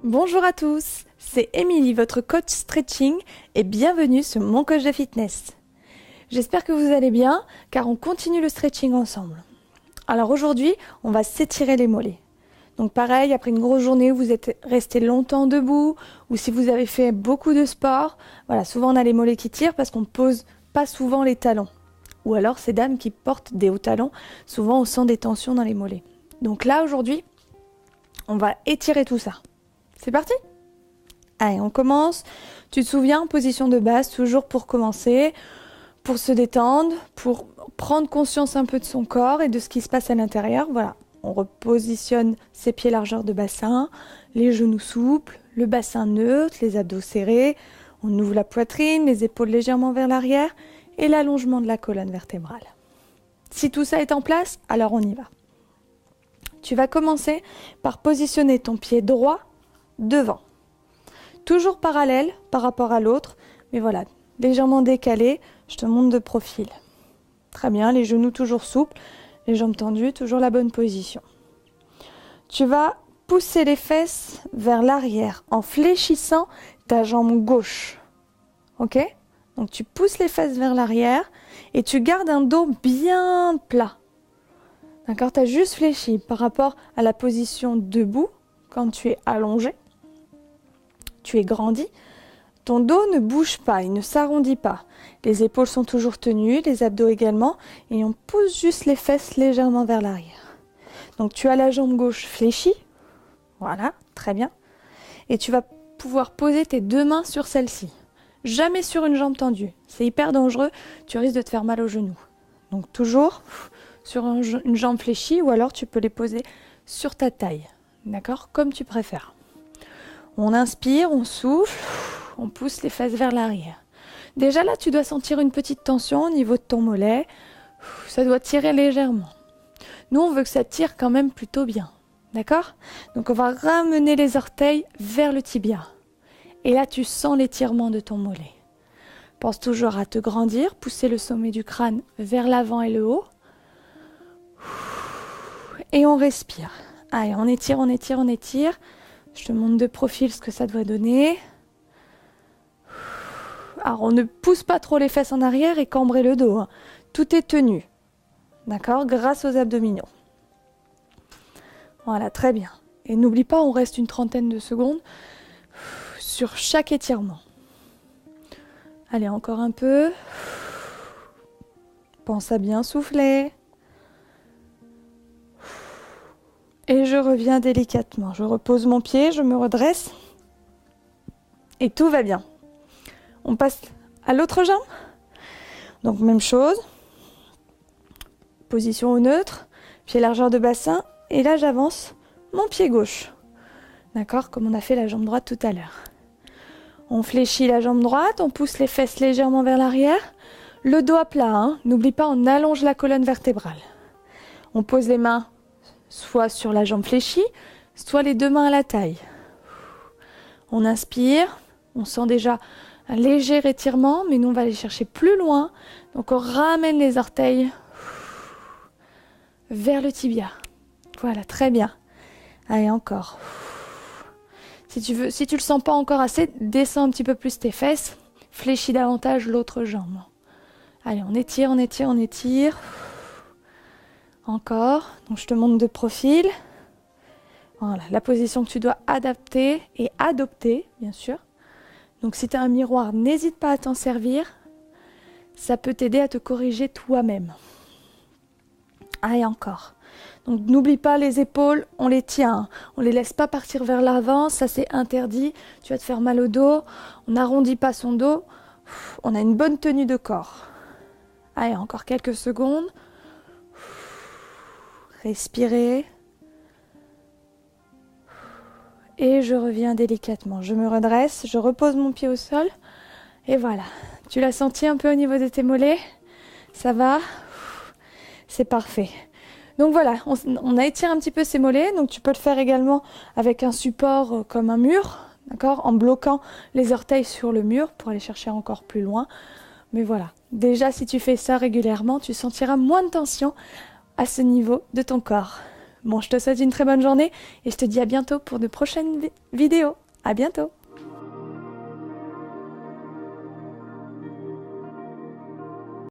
Bonjour à tous, c'est Émilie, votre coach stretching, et bienvenue sur mon coach de fitness. J'espère que vous allez bien, car on continue le stretching ensemble. Alors aujourd'hui, on va s'étirer les mollets. Donc pareil, après une grosse journée où vous êtes resté longtemps debout, ou si vous avez fait beaucoup de sport, voilà, souvent on a les mollets qui tirent parce qu'on ne pose pas souvent les talons. Ou alors ces dames qui portent des hauts talons, souvent on sent des tensions dans les mollets. Donc là aujourd'hui, on va étirer tout ça. C'est parti ? Allez, on commence. Tu te souviens, position de base, toujours pour commencer, pour se détendre, pour prendre conscience un peu de son corps et de ce qui se passe à l'intérieur. Voilà, on repositionne ses pieds largeur de bassin, les genoux souples, le bassin neutre, les abdos serrés. On ouvre la poitrine, les épaules légèrement vers l'arrière et l'allongement de la colonne vertébrale. Si tout ça est en place, alors on y va. Tu vas commencer par positionner ton pied droit devant. Toujours parallèle par rapport à l'autre, mais voilà, légèrement décalé, je te montre de profil. Très bien, les genoux toujours souples, les jambes tendues, toujours la bonne position. Tu vas pousser les fesses vers l'arrière en fléchissant ta jambe gauche. Ok ? Donc tu pousses les fesses vers l'arrière et tu gardes un dos bien plat. D'accord ? Tu as juste fléchi par rapport à la position debout quand tu es allongé. Tu es grandi, ton dos ne bouge pas, il ne s'arrondit pas. Les épaules sont toujours tenues, les abdos également, et on pousse juste les fesses légèrement vers l'arrière. Donc tu as la jambe gauche fléchie, voilà, très bien. Et tu vas pouvoir poser tes deux mains sur celle-ci. Jamais sur une jambe tendue, c'est hyper dangereux, tu risques de te faire mal au genou. Donc toujours sur une jambe fléchie, ou alors tu peux les poser sur ta taille, d'accord, comme tu préfères. On inspire, on souffle, on pousse les fesses vers l'arrière. Déjà là, tu dois sentir une petite tension au niveau de ton mollet. Ça doit tirer légèrement. Nous, on veut que ça tire quand même plutôt bien. D'accord ? Donc, on va ramener les orteils vers le tibia. Et là, tu sens l'étirement de ton mollet. Pense toujours à te grandir, pousser le sommet du crâne vers l'avant et le haut. Et on respire. Allez, on étire, on étire, on étire. Je te montre de profil ce que ça doit donner. Alors, on ne pousse pas trop les fesses en arrière et cambrer le dos. Hein. Tout est tenu. D'accord ? Grâce aux abdominaux. Voilà, très bien. Et n'oublie pas, on reste une trentaine de secondes sur chaque étirement. Allez, encore un peu. Pense à bien souffler. Et je reviens délicatement. Je repose mon pied, je me redresse. Et tout va bien. On passe à l'autre jambe. Donc même chose. Position au neutre. Pied largeur de bassin. Et là j'avance mon pied gauche. D'accord ? Comme on a fait la jambe droite tout à l'heure. On fléchit la jambe droite. On pousse les fesses légèrement vers l'arrière. Le dos à plat. Hein. N'oublie pas, on allonge la colonne vertébrale. On pose les mains soit sur la jambe fléchie, soit les deux mains à la taille. On inspire, on sent déjà un léger étirement, mais nous on va aller chercher plus loin. Donc on ramène les orteils vers le tibia. Voilà, très bien. Allez, encore. Si tu le sens pas encore assez, descends un petit peu plus tes fesses, fléchis davantage l'autre jambe. Allez, on étire, on étire, on étire. Encore, donc je te montre de profil. Voilà, la position que tu dois adapter et adopter, bien sûr. Donc si tu as un miroir, n'hésite pas à t'en servir. Ça peut t'aider à te corriger toi-même. Allez, encore. Donc n'oublie pas les épaules, on les tient. On ne les laisse pas partir vers l'avant, ça c'est interdit. Tu vas te faire mal au dos. On n'arrondit pas son dos. On a une bonne tenue de corps. Allez, encore quelques secondes. Respirez. Et je reviens délicatement. Je me redresse, je repose mon pied au sol. Et voilà. Tu l'as senti un peu au niveau de tes mollets ? Ça va ? C'est parfait. Donc voilà, on a étiré un petit peu ses mollets. Donc tu peux le faire également avec un support comme un mur. D'accord ? En bloquant les orteils sur le mur pour aller chercher encore plus loin. Mais voilà. Déjà, si tu fais ça régulièrement, tu sentiras moins de tension à ce niveau de ton corps. Bon, je te souhaite une très bonne journée et je te dis à bientôt pour de prochaines vidéos. À bientôt!